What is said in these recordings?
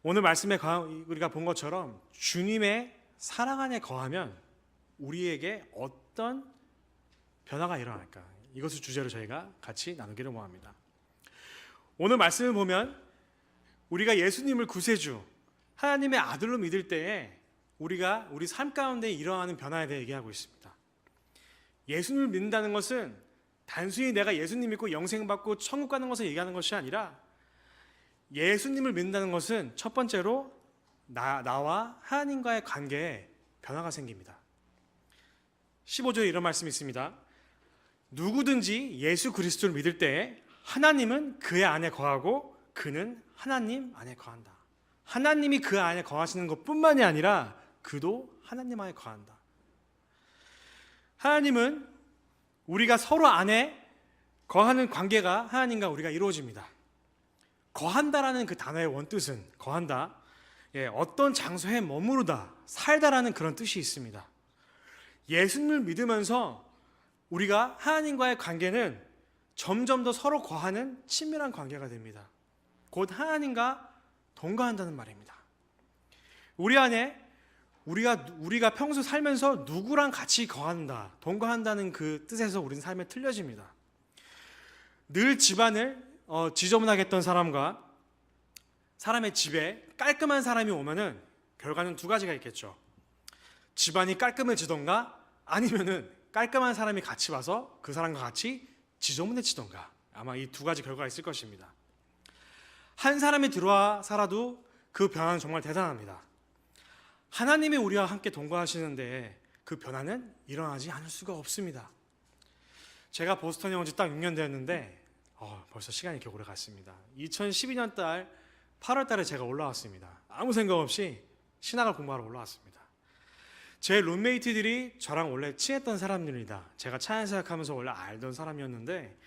오늘 말씀에 우리가 본 것처럼 주님의 사랑 안에 거하면 우리에게 어떤 변화가 일어날까? 이것을 주제로 저희가 같이 나누기를 원합니다. 오늘 말씀을 보면 우리가 예수님을 구세주, 하나님의 아들로 믿을 때에 우리가 우리 삶 가운데 일어나는 변화에 대해 얘기하고 있습니다. 예수님을 믿는다는 것은 단순히 내가 예수님 믿고 영생 받고 천국 가는 것을 얘기하는 것이 아니라 예수님을 믿는다는 것은 첫 번째로 나와 하나님과의 관계에 변화가 생깁니다. 15절에 이런 말씀이 있습니다. 누구든지 예수 그리스도를 믿을 때에 하나님은 그의 안에 거하고 그는 하나님 안에 거한다. 하나님이 그 안에 거하시는 것뿐만이 아니라 그도 하나님 안에 거한다. 하나님은 우리가 서로 안에 거하는 관계가 하나님과 우리가 이루어집니다. 거한다라는 그 단어의 원뜻은 거한다, 어떤 장소에 머무르다, 살다라는 그런 뜻이 있습니다. 예수님을 믿으면서 우리가 하나님과의 관계는 점점 더 서로 거하는 친밀한 관계가 됩니다. 곧 하나님과 동거한다는 말입니다. 우리 안에 우리가 평소 살면서 누구랑 같이 거한다, 동거한다는 그 뜻에서 우리는 삶에 틀려집니다. 늘 집안을 지저분하게 했던 사람과 사람의 집에 깔끔한 사람이 오면은 결과는 두 가지가 있겠죠. 집안이 깔끔해지던가 아니면은 깔끔한 사람이 같이 와서 그 사람과 같이 지저분해지던가, 아마 이 두 가지 결과가 있을 것입니다. 한 사람이 들어와 살아도 그 변화는 정말 대단합니다. 하나님이 우리와 함께 동거하시는데 그 변화는 일어나지 않을 수가 없습니다. 제가 보스턴에 온 지 딱 6년 되었는데 벌써 시간이 이렇게 오래 갔습니다. 2012년 8월 달에 제가 올라왔습니다. 아무 생각 없이 신학을 공부하러 올라왔습니다. 제 룸메이트들이 저랑 원래 친했던 사람들입니다. 제가 차연사역하면서 원래 알던 사람이었는데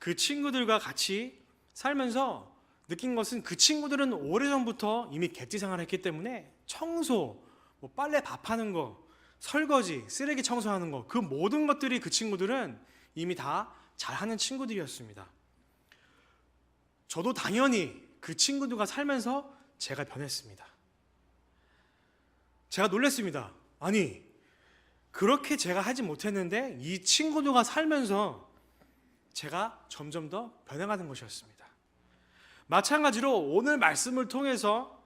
그 친구들과 같이 살면서 느낀 것은 그 친구들은 오래전부터 이미 객지 생활을 했기 때문에 청소, 빨래 밥하는 거, 설거지, 쓰레기 청소하는 거, 그 모든 것들이 그 친구들은 이미 다 잘하는 친구들이었습니다. 저도 당연히 그 친구들과 살면서 제가 변했습니다. 제가 놀랐습니다. 아니, 그렇게 제가 하지 못했는데 이 친구들과 살면서 제가 점점 더 변해가는 것이었습니다. 마찬가지로 오늘 말씀을 통해서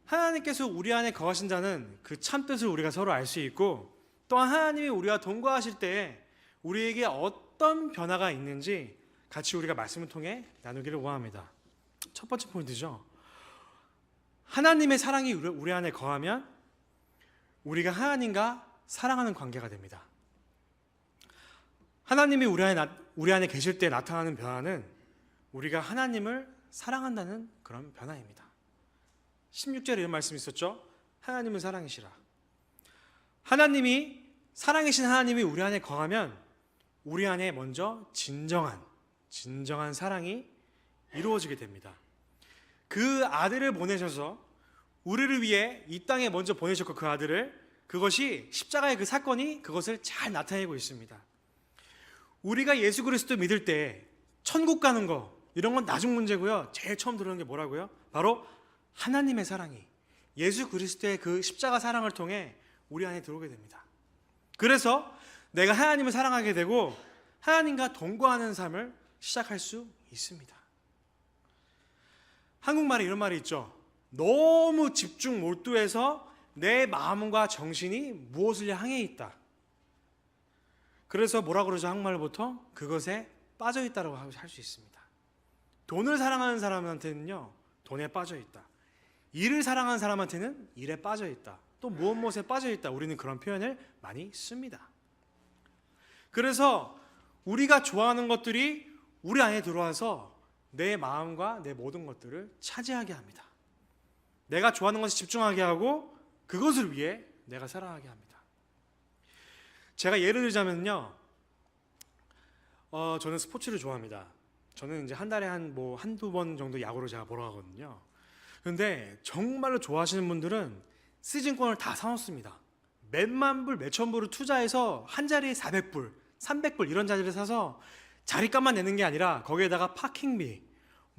하나님께서 우리 안에 거하신다는 그 참뜻을 우리가 서로 알 수 있고, 또한 하나님이 우리와 동거하실 때 우리에게 어떤 변화가 있는지 같이 우리가 말씀을 통해 나누기를 원합니다. 첫 번째 포인트죠. 하나님의 사랑이 우리 안에 거하면 우리가 하나님과 사랑하는 관계가 됩니다. 하나님이 우리 안에 계실 때 나타나는 변화는 우리가 하나님을 사랑한다는 그런 변화입니다. 16절에 이런 말씀이 있었죠. 하나님은 사랑이시라. 하나님이 사랑이신 하나님이 우리 안에 거하면 우리 안에 먼저 진정한 사랑이 이루어지게 됩니다. 그 아들을 보내셔서 우리를 위해 이 땅에 먼저 보내셨고, 그 아들을, 그것이 십자가의 그 사건이 그것을 잘 나타내고 있습니다. 우리가 예수 그리스도 믿을 때 천국 가는 거, 이런 건 나중 문제고요. 제일 처음 들어오는 게 뭐라고요? 바로 하나님의 사랑이 예수 그리스도의 그 십자가 사랑을 통해 우리 안에 들어오게 됩니다. 그래서 내가 하나님을 사랑하게 되고 하나님과 동거하는 삶을 시작할 수 있습니다. 한국말에 이런 말이 있죠. 너무 집중 몰두해서 내 마음과 정신이 무엇을 향해 있다. 그래서 뭐라 그러죠? 한국말로 보통 그것에 빠져 있다라고 할 수 있습니다. 돈을 사랑하는 사람한테는요, 돈에 빠져 있다. 일을 사랑하는 사람한테는 일에 빠져 있다. 또 무엇에 빠져 있다. 우리는 그런 표현을 많이 씁니다. 그래서 우리가 좋아하는 것들이 우리 안에 들어와서 내 마음과 내 모든 것들을 차지하게 합니다. 내가 좋아하는 것에 집중하게 하고 그것을 위해 내가 사랑하게 합니다. 제가 예를 들자면요, 저는 스포츠를 좋아합니다. 저는 이제 한 달에 한두 번 정도 야구를 제가 보러 가거든요. 그런데 정말로 좋아하시는 분들은 시즌권을 다 사놓습니다. 몇만 불, 몇천 불을 투자해서 한 자리에 400불, 300불 이런 자리를 사서 자리값만 내는 게 아니라 거기에다가 파킹비,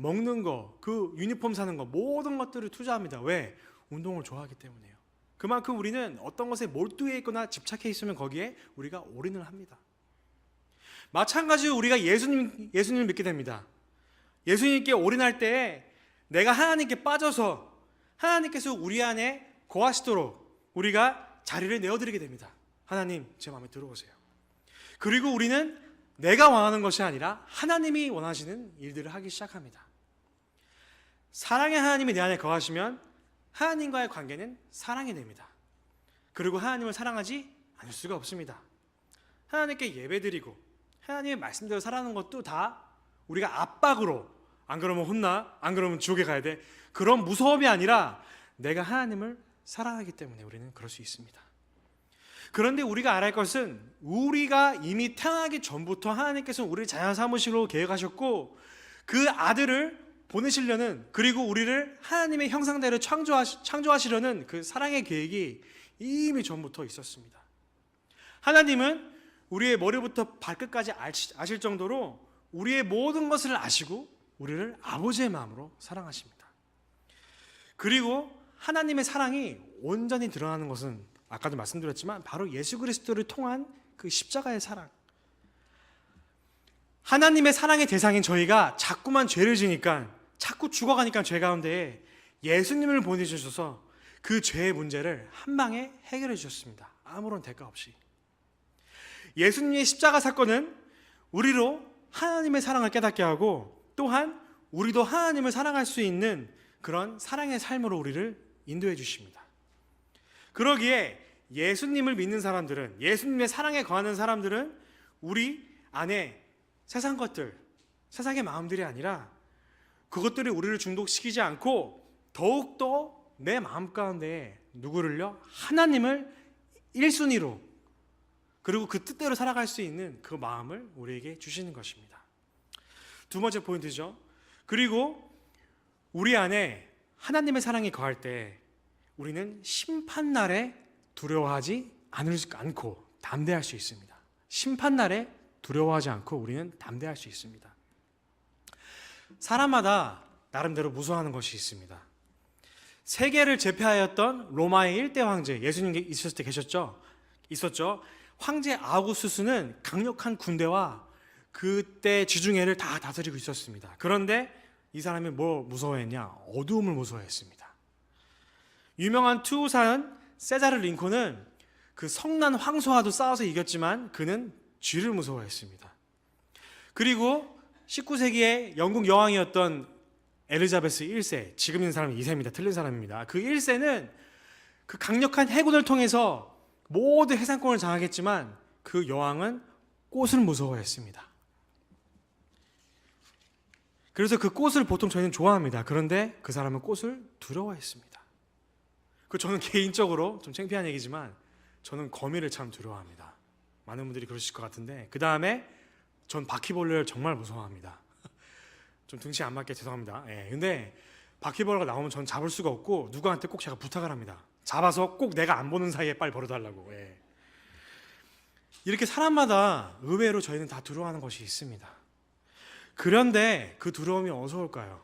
먹는 거, 그 유니폼 사는 거, 모든 것들을 투자합니다. 왜? 운동을 좋아하기 때문이에요. 그만큼 우리는 어떤 것에 몰두해 있거나 집착해 있으면 거기에 우리가 올인을 합니다. 마찬가지로 우리가 예수님을 믿게 됩니다. 예수님께 올인할 때 내가 하나님께 빠져서 하나님께서 우리 안에 거하시도록 우리가 자리를 내어드리게 됩니다. 하나님, 제 마음에 들어오세요. 그리고 우리는 내가 원하는 것이 아니라 하나님이 원하시는 일들을 하기 시작합니다. 사랑의 하나님이 내 안에 거하시면 하나님과의 관계는 사랑이 됩니다. 그리고 하나님을 사랑하지 않을 수가 없습니다. 하나님께 예배드리고 하나님의 말씀대로 살아가는 것도 다 우리가 압박으로, 안 그러면 혼나, 안 그러면 지옥에 가야 돼, 그런 무서움이 아니라 내가 하나님을 사랑하기 때문에 우리는 그럴 수 있습니다. 그런데 우리가 알아야 할 것은 우리가 이미 태어나기 전부터 하나님께서 우리를 자녀 삼으시기로 계획하셨고 그 아들을 보내시려는, 그리고 우리를 하나님의 형상대로 창조하시려는 그 사랑의 계획이 이미 전부터 있었습니다. 하나님은 우리의 머리부터 발끝까지 아실 정도로 우리의 모든 것을 아시고 우리를 아버지의 마음으로 사랑하십니다. 그리고 하나님의 사랑이 온전히 드러나는 것은 아까도 말씀드렸지만 바로 예수 그리스도를 통한 그 십자가의 사랑. 하나님의 사랑의 대상인 저희가 자꾸만 죄를 지니까, 자꾸 죽어가니까 죄 가운데 예수님을 보내주셔서 그 죄의 문제를 한 방에 해결해 주셨습니다. 아무런 대가 없이. 예수님의 십자가 사건은 우리로 하나님의 사랑을 깨닫게 하고 또한 우리도 하나님을 사랑할 수 있는 그런 사랑의 삶으로 우리를 인도해 주십니다. 그러기에 예수님을 믿는 사람들은, 예수님의 사랑에 거하는 사람들은 우리 안에 세상 것들, 세상의 마음들이 아니라 그것들이 우리를 중독시키지 않고 더욱더 내 마음 가운데 누구를요? 하나님을 1순위로, 그리고 그 뜻대로 살아갈 수 있는 그 마음을 우리에게 주시는 것입니다. 두 번째 포인트죠. 그리고 우리 안에 하나님의 사랑이 거할 때 우리는 심판날에 두려워하지 않고 담대할 수 있습니다. 심판날에 두려워하지 않고 우리는 담대할 수 있습니다. 사람마다 나름대로 무서워하는 것이 있습니다. 세계를 제패하였던 로마의 1대 황제, 예수님 있었을 때 있었죠. 황제 아우구스투스는 강력한 군대와 그때 지중해를 다 다스리고 있었습니다. 그런데 이 사람이 뭐 무서워했냐? 어두움을 무서워했습니다. 유명한 투사는 세자르 링컨은 그 성난 황소와도 싸워서 이겼지만 그는 쥐를 무서워했습니다. 그리고 19세기의 영국 여왕이었던 엘리자베스 1세, 지금 있는 사람은 2세입니다. 틀린 사람입니다. 그 1세는 그 강력한 해군을 통해서 모든 해상권을 장악했지만 그 여왕은 꽃을 무서워했습니다. 그래서 그 꽃을 보통 저희는 좋아합니다. 그런데 그 사람은 꽃을 두려워했습니다. 저는 개인적으로 좀 창피한 얘기지만 저는 거미를 참 두려워합니다. 많은 분들이 그러실 것 같은데, 그 다음에 전 바퀴벌레를 정말 무서워합니다. 좀 등치 안 맞게 죄송합니다. 근데 바퀴벌레가 나오면 전 잡을 수가 없고 누구한테 꼭 제가 부탁을 합니다. 잡아서 꼭 내가 안 보는 사이에 빨리 버려달라고. 이렇게 사람마다 의외로 저희는 다 두려워하는 것이 있습니다. 그런데 그 두려움이 어디서 올까요?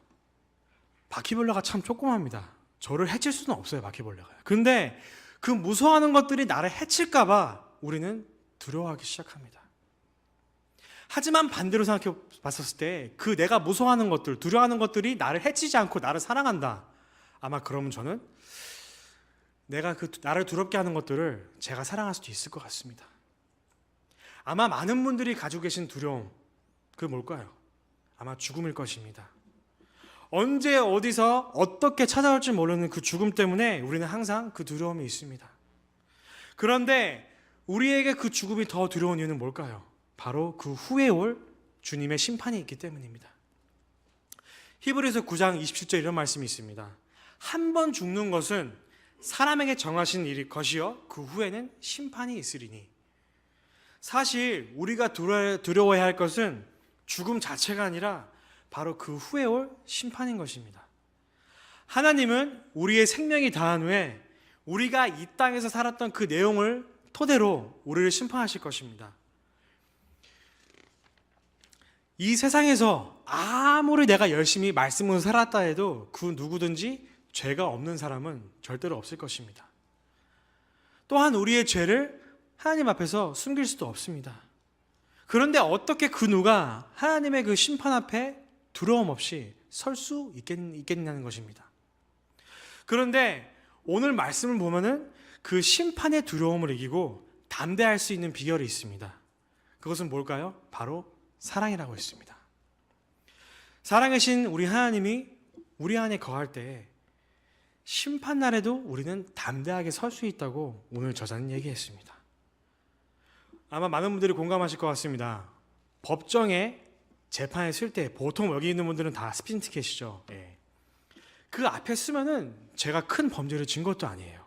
바퀴벌레가 참 조그맣니다. 저를 해칠 수는 없어요, 바퀴벌레가. 근데 그 무서워하는 것들이 나를 해칠까 봐 우리는 두려워하기 시작합니다. 하지만 반대로 생각해 봤었을 때 그 내가 무서워하는 것들, 두려워하는 것들이 나를 해치지 않고 나를 사랑한다. 아마 그러면 저는 내가 그 나를 두렵게 하는 것들을 제가 사랑할 수도 있을 것 같습니다. 아마 많은 분들이 가지고 계신 두려움, 그게 뭘까요? 아마 죽음일 것입니다. 언제 어디서 어떻게 찾아올지 모르는 그 죽음 때문에 우리는 항상 그 두려움이 있습니다. 그런데 우리에게 그 죽음이 더 두려운 이유는 뭘까요? 바로 그 후에 올 주님의 심판이 있기 때문입니다. 히브리서 9장 27절 이런 말씀이 있습니다. 한 번 죽는 것은 사람에게 정하신 것이요 그 후에는 심판이 있으리니. 사실 우리가 두려워해야 할 것은 죽음 자체가 아니라 바로 그 후에 올 심판인 것입니다. 하나님은 우리의 생명이 다한 후에 우리가 이 땅에서 살았던 그 내용을 토대로 우리를 심판하실 것입니다. 이 세상에서 아무리 내가 열심히 말씀으로 살았다 해도 그 누구든지 죄가 없는 사람은 절대로 없을 것입니다. 또한 우리의 죄를 하나님 앞에서 숨길 수도 없습니다. 그런데 어떻게 그 누가 하나님의 그 심판 앞에 두려움 없이 설 수 있겠냐는 것입니다. 그런데 오늘 말씀을 보면은 그 심판의 두려움을 이기고 담대할 수 있는 비결이 있습니다. 그것은 뭘까요? 바로 사랑이라고 했습니다. 사랑이신 우리 하나님이 우리 안에 거할 때 심판날에도 우리는 담대하게 설 수 있다고 오늘 저자는 얘기했습니다. 아마 많은 분들이 공감하실 것 같습니다. 법정에 재판에 쓸 때 보통 여기 있는 분들은 다 스피딩 티켓이죠. 예. 그 앞에 쓰면은 제가 큰 범죄를 진 것도 아니에요.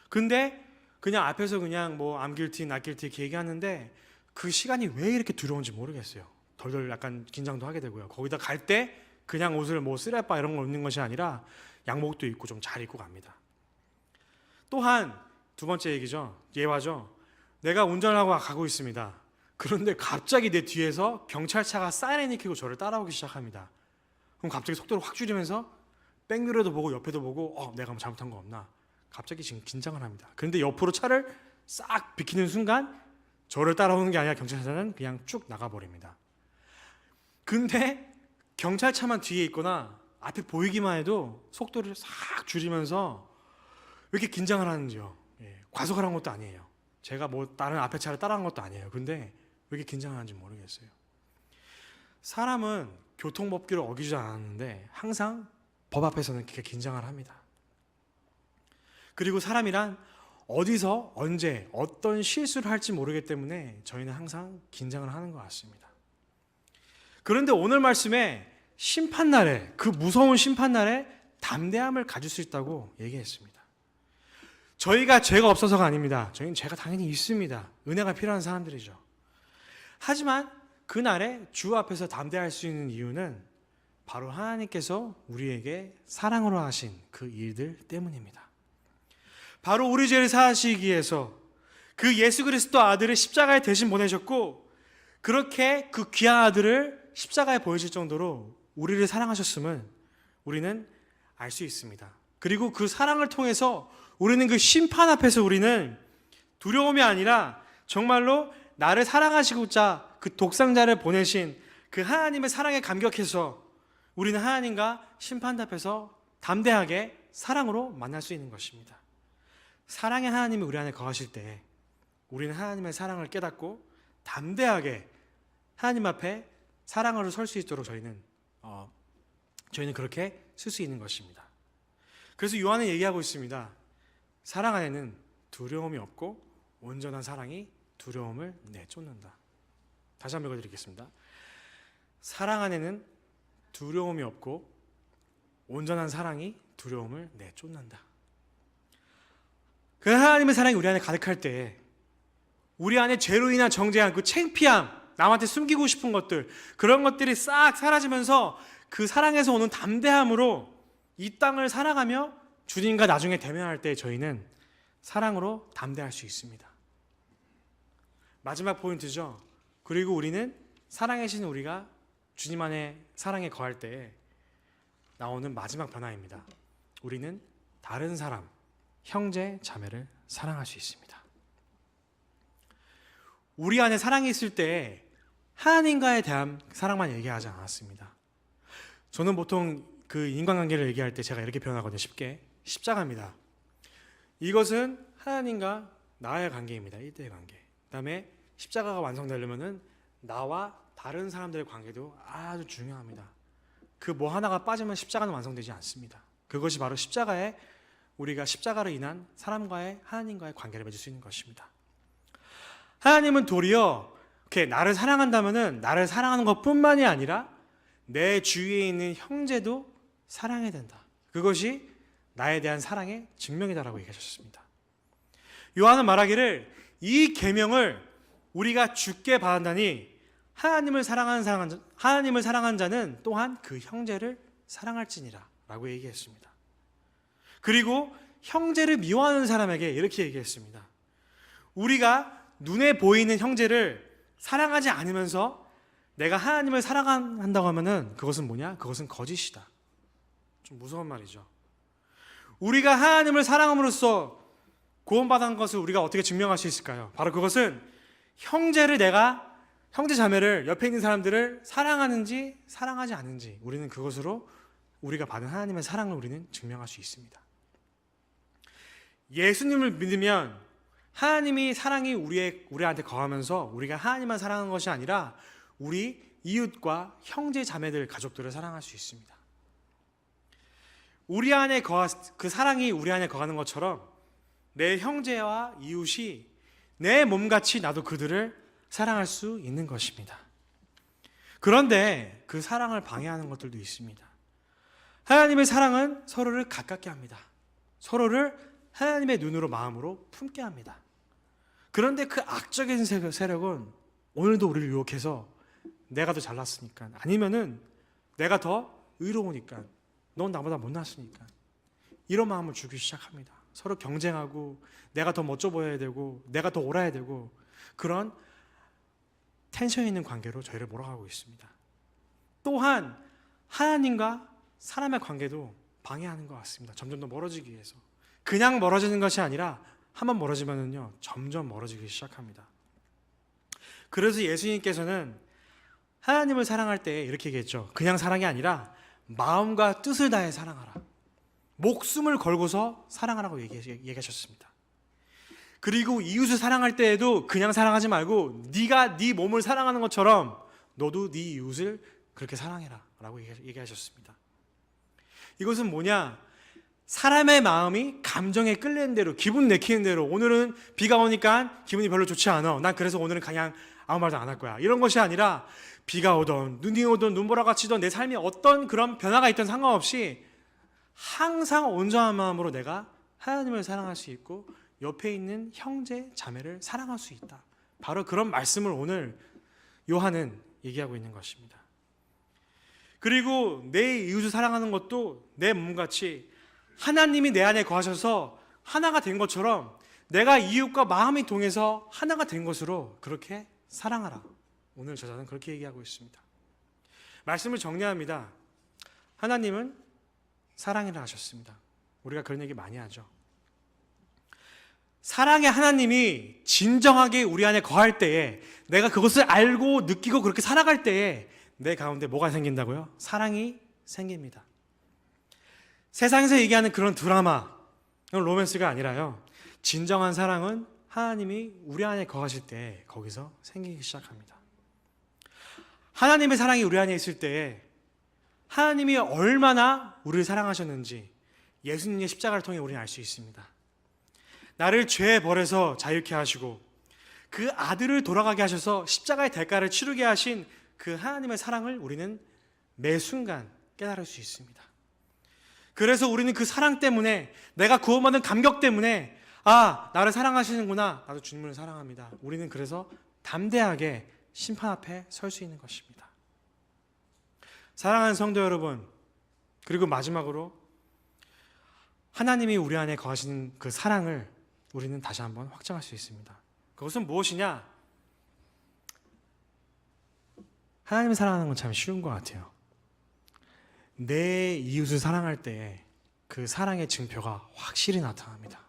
근데 그냥 앞에서 그냥 뭐 I'm guilty, not guilty 이렇게 얘기하는데 그 시간이 왜 이렇게 두려운지 모르겠어요. 덜덜 약간 긴장도 하게 되고요. 거기다 갈 때 그냥 옷을 뭐 쓰레빠 이런 걸 입는 것이 아니라 양복도 입고 좀 잘 입고 갑니다. 또한 두 번째 얘기죠. 예화죠. 내가 운전하고 가고 있습니다. 그런데 갑자기 내 뒤에서 경찰차가 사이렌을 켜고 저를 따라오기 시작합니다. 그럼 갑자기 속도를 확 줄이면서 백미러도 보고 옆에도 보고 내가 뭐 잘못한 거 없나? 갑자기 지금 긴장을 합니다. 그런데 옆으로 차를 싹 비키는 순간 저를 따라오는 게 아니라 경찰차는 그냥 쭉 나가버립니다. 근데 경찰차만 뒤에 있거나 앞에 보이기만 해도 속도를 싹 줄이면서 왜 이렇게 긴장을 하는지요. 과속을 한 것도 아니에요. 제가 뭐 다른 앞에 차를 따라한 것도 아니에요. 근데 왜 이렇게 긴장하는지 모르겠어요. 사람은 교통법규를 어기지 않았는데 항상 법 앞에서는 그렇게 긴장을 합니다. 그리고 사람이란 어디서 언제 어떤 실수를 할지 모르기 때문에 저희는 항상 긴장을 하는 것 같습니다. 그런데 오늘 말씀에 심판날에, 그 무서운 심판날에 담대함을 가질 수 있다고 얘기했습니다. 저희가 죄가 없어서가 아닙니다. 저희는 죄가 당연히 있습니다. 은혜가 필요한 사람들이죠. 하지만 그날에 주 앞에서 담대할 수 있는 이유는 바로 하나님께서 우리에게 사랑으로 하신 그 일들 때문입니다. 바로 우리 죄를 사하시기 위해서 그 예수 그리스도 아들을 십자가에 대신 보내셨고, 그렇게 그 귀한 아들을 십자가에 보여줄 정도로 우리를 사랑하셨음을 우리는 알 수 있습니다. 그리고 그 사랑을 통해서 우리는 그 심판 앞에서 우리는 두려움이 아니라 정말로 나를 사랑하시고자 그 독생자를 보내신 그 하나님의 사랑에 감격해서 우리는 하나님과 심판 앞에서 담대하게 사랑으로 만날 수 있는 것입니다. 사랑의 하나님이 우리 안에 거하실 때 우리는 하나님의 사랑을 깨닫고 담대하게 하나님 앞에 사랑으로 설 수 있도록 저희는 그렇게 쓸 수 있는 것입니다. 그래서 요한은 얘기하고 있습니다. 사랑 안에는 두려움이 없고 온전한 사랑이 두려움을 내쫓는다. 다시 한번 읽어드리겠습니다. 사랑 안에는 두려움이 없고 온전한 사랑이 두려움을 내쫓는다. 그 하나님의 사랑이 우리 안에 가득할 때 우리 안에 죄로 인한 정죄함, 그 창피함, 남한테 숨기고 싶은 것들, 그런 것들이 싹 사라지면서 그 사랑에서 오는 담대함으로 이 땅을 살아가며 주님과 나중에 대면할 때 저희는 사랑으로 담대할 수 있습니다. 마지막 포인트죠. 그리고 우리는 사랑이신 우리가 주님 안에 사랑에 거할 때 나오는 마지막 변화입니다. 우리는 다른 사람, 형제, 자매를 사랑할 수 있습니다. 우리 안에 사랑이 있을 때 하나님과에 대한 사랑만 얘기하지 않았습니다. 저는 보통 그 인간관계를 얘기할 때 제가 이렇게 표현하거든요. 쉽게. 십자가입니다. 이것은 하나님과 나의 관계입니다. 1대1 관계. 그 다음에 십자가가 완성되려면은 나와 다른 사람들의 관계도 아주 중요합니다. 그 뭐 하나가 빠지면 십자가는 완성되지 않습니다. 그것이 바로 십자가에 우리가 십자가로 인한 사람과의 하나님과의 관계를 맺을 수 있는 것입니다. 하나님은 도리어 이렇게 나를 사랑한다면은 나를 사랑하는 것뿐만이 아니라 내 주위에 있는 형제도 사랑해야 된다. 그것이 나에 대한 사랑의 증명이다라고 얘기하셨습니다. 요한은 말하기를 이 계명을 우리가 주께 받았나니 하나님을 사랑한 자는 또한 그 형제를 사랑할지니라 라고 얘기했습니다. 그리고 형제를 미워하는 사람에게 이렇게 얘기했습니다. 우리가 눈에 보이는 형제를 사랑하지 않으면서 내가 하나님을 사랑한다고 하면은 그것은 뭐냐? 그것은 거짓이다. 좀 무서운 말이죠. 우리가 하나님을 사랑함으로써 구원받은 것을 우리가 어떻게 증명할 수 있을까요? 바로 그것은 형제 자매를, 옆에 있는 사람들을 사랑하는지 사랑하지 않는지 우리는 그것으로 우리가 받은 하나님의 사랑을 우리는 증명할 수 있습니다. 예수님을 믿으면 하나님이 사랑이 우리한테 거하면서 우리가 하나님만 사랑하는 것이 아니라 우리 이웃과 형제 자매들, 가족들을 사랑할 수 있습니다. 그 사랑이 우리 안에 거하는 것처럼 내 형제와 이웃이 내 몸같이 나도 그들을 사랑할 수 있는 것입니다. 그런데 그 사랑을 방해하는 것들도 있습니다. 하나님의 사랑은 서로를 가깝게 합니다. 서로를 하나님의 눈으로, 마음으로 품게 합니다. 그런데 그 악적인 세력은 오늘도 우리를 유혹해서 내가 더 잘났으니까, 아니면은 내가 더 의로우니까, 넌 나보다 못났으니까, 이런 마음을 주기 시작합니다. 서로 경쟁하고 내가 더 멋져 보여야 되고 내가 더 옳아야 되고, 그런 텐션 있는 관계로 저희를 몰아가고 있습니다. 또한 하나님과 사람의 관계도 방해하는 것 같습니다. 점점 더 멀어지기 위해서. 그냥 멀어지는 것이 아니라 한번 멀어지면은요, 점점 멀어지기 시작합니다. 그래서 예수님께서는 하나님을 사랑할 때 이렇게 얘기했죠. 그냥 사랑이 아니라 마음과 뜻을 다해 사랑하라. 목숨을 걸고서 사랑하라고 얘기하셨습니다. 그리고 이웃을 사랑할 때에도 그냥 사랑하지 말고 네가 네 몸을 사랑하는 것처럼 너도 네 이웃을 그렇게 사랑해라 라고 얘기하셨습니다. 이것은 뭐냐? 사람의 마음이 감정에 끌리는 대로, 기분 내키는 대로, 오늘은 비가 오니까 기분이 별로 좋지 않아, 난 그래서 오늘은 그냥 아무 말도 안 할 거야, 이런 것이 아니라 비가 오던 눈이 오던 눈보라가 치던 내 삶에 어떤 그런 변화가 있던 상관없이 항상 온전한 마음으로 내가 하나님을 사랑할 수 있고 옆에 있는 형제 자매를 사랑할 수 있다. 바로 그런 말씀을 오늘 요한은 얘기하고 있는 것입니다. 그리고 내 이웃을 사랑하는 것도 내 몸같이 하나님이 내 안에 거하셔서 하나가 된 것처럼 내가 이웃과 마음이 동해서 하나가 된 것으로 그렇게 사랑하라. 오늘 저자는 그렇게 얘기하고 있습니다. 말씀을 정리합니다. 하나님은 사랑이라 하셨습니다. 우리가 그런 얘기 많이 하죠. 사랑의 하나님이 진정하게 우리 안에 거할 때에, 내가 그것을 알고 느끼고 그렇게 살아갈 때에 내 가운데 뭐가 생긴다고요? 사랑이 생깁니다. 세상에서 얘기하는 그런 드라마, 그런 로맨스가 아니라요, 진정한 사랑은 하나님이 우리 안에 거하실 때 거기서 생기기 시작합니다. 하나님의 사랑이 우리 안에 있을 때에 하나님이 얼마나 우리를 사랑하셨는지 예수님의 십자가를 통해 우리는 알 수 있습니다. 나를 죄의 벌에서 자유케 하시고 그 아들을 돌아가게 하셔서 십자가의 대가를 치르게 하신 그 하나님의 사랑을 우리는 매 순간 깨달을 수 있습니다. 그래서 우리는 그 사랑 때문에, 내가 구원받은 감격 때문에, 아, 나를 사랑하시는구나, 나도 주님을 사랑합니다, 우리는 그래서 담대하게 심판 앞에 설 수 있는 것입니다. 사랑하는 성도 여러분, 그리고 마지막으로 하나님이 우리 안에 거하시는 그 사랑을 우리는 다시 한번 확정할 수 있습니다. 그것은 무엇이냐? 하나님을 사랑하는 건 참 쉬운 것 같아요. 내 이웃을 사랑할 때 그 사랑의 증표가 확실히 나타납니다.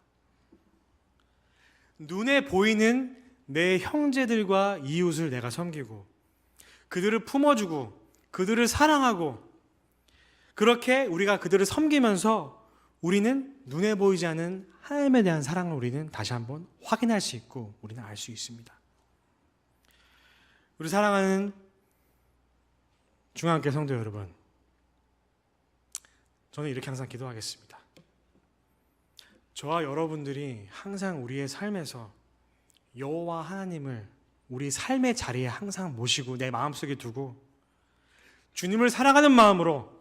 눈에 보이는 내 형제들과 이웃을 내가 섬기고 그들을 품어주고 그들을 사랑하고, 그렇게 우리가 그들을 섬기면서 우리는 눈에 보이지 않는 하나님에 대한 사랑을 우리는 다시 한번 확인할 수 있고 우리는 알 수 있습니다. 우리 사랑하는 중앙교회 성도 여러분, 저는 이렇게 항상 기도하겠습니다. 저와 여러분들이 항상 우리의 삶에서 여호와 하나님을 우리 삶의 자리에 항상 모시고 내 마음속에 두고 주님을 사랑하는 마음으로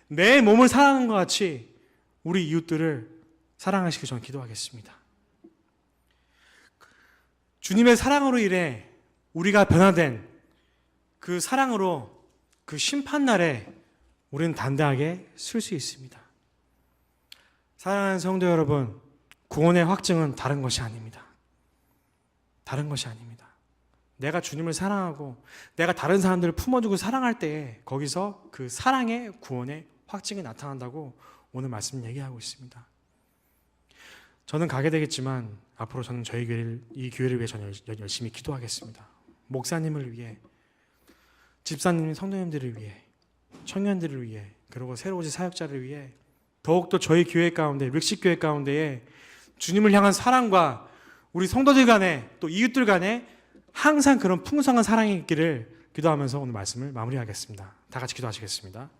내 몸을 사랑하는 것 같이 우리 이웃들을 사랑하시길 저는 기도하겠습니다. 주님의 사랑으로 인해 우리가 변화된 그 사랑으로 그 심판날에 우리는 담대하게 설 수 있습니다. 사랑하는 성도 여러분, 구원의 확증은 다른 것이 아닙니다. 다른 것이 아닙니다. 내가 주님을 사랑하고 내가 다른 사람들을 품어주고 사랑할 때 거기서 그 사랑의 구원의 확증이 나타난다고 오늘 말씀 얘기하고 있습니다. 저는 가게 되겠지만 앞으로 저는 이 교회를 위해 저는 열심히 기도하겠습니다. 목사님을 위해, 집사님, 성도님들을 위해, 청년들을 위해, 그리고 새로 오실 사역자를 위해 더욱더 저희 교회 가운데, 릭식교회 가운데에 주님을 향한 사랑과 우리 성도들 간에 또 이웃들 간에 항상 그런 풍성한 사랑이 있기를 기도하면서 오늘 말씀을 마무리하겠습니다. 다 같이 기도하시겠습니다.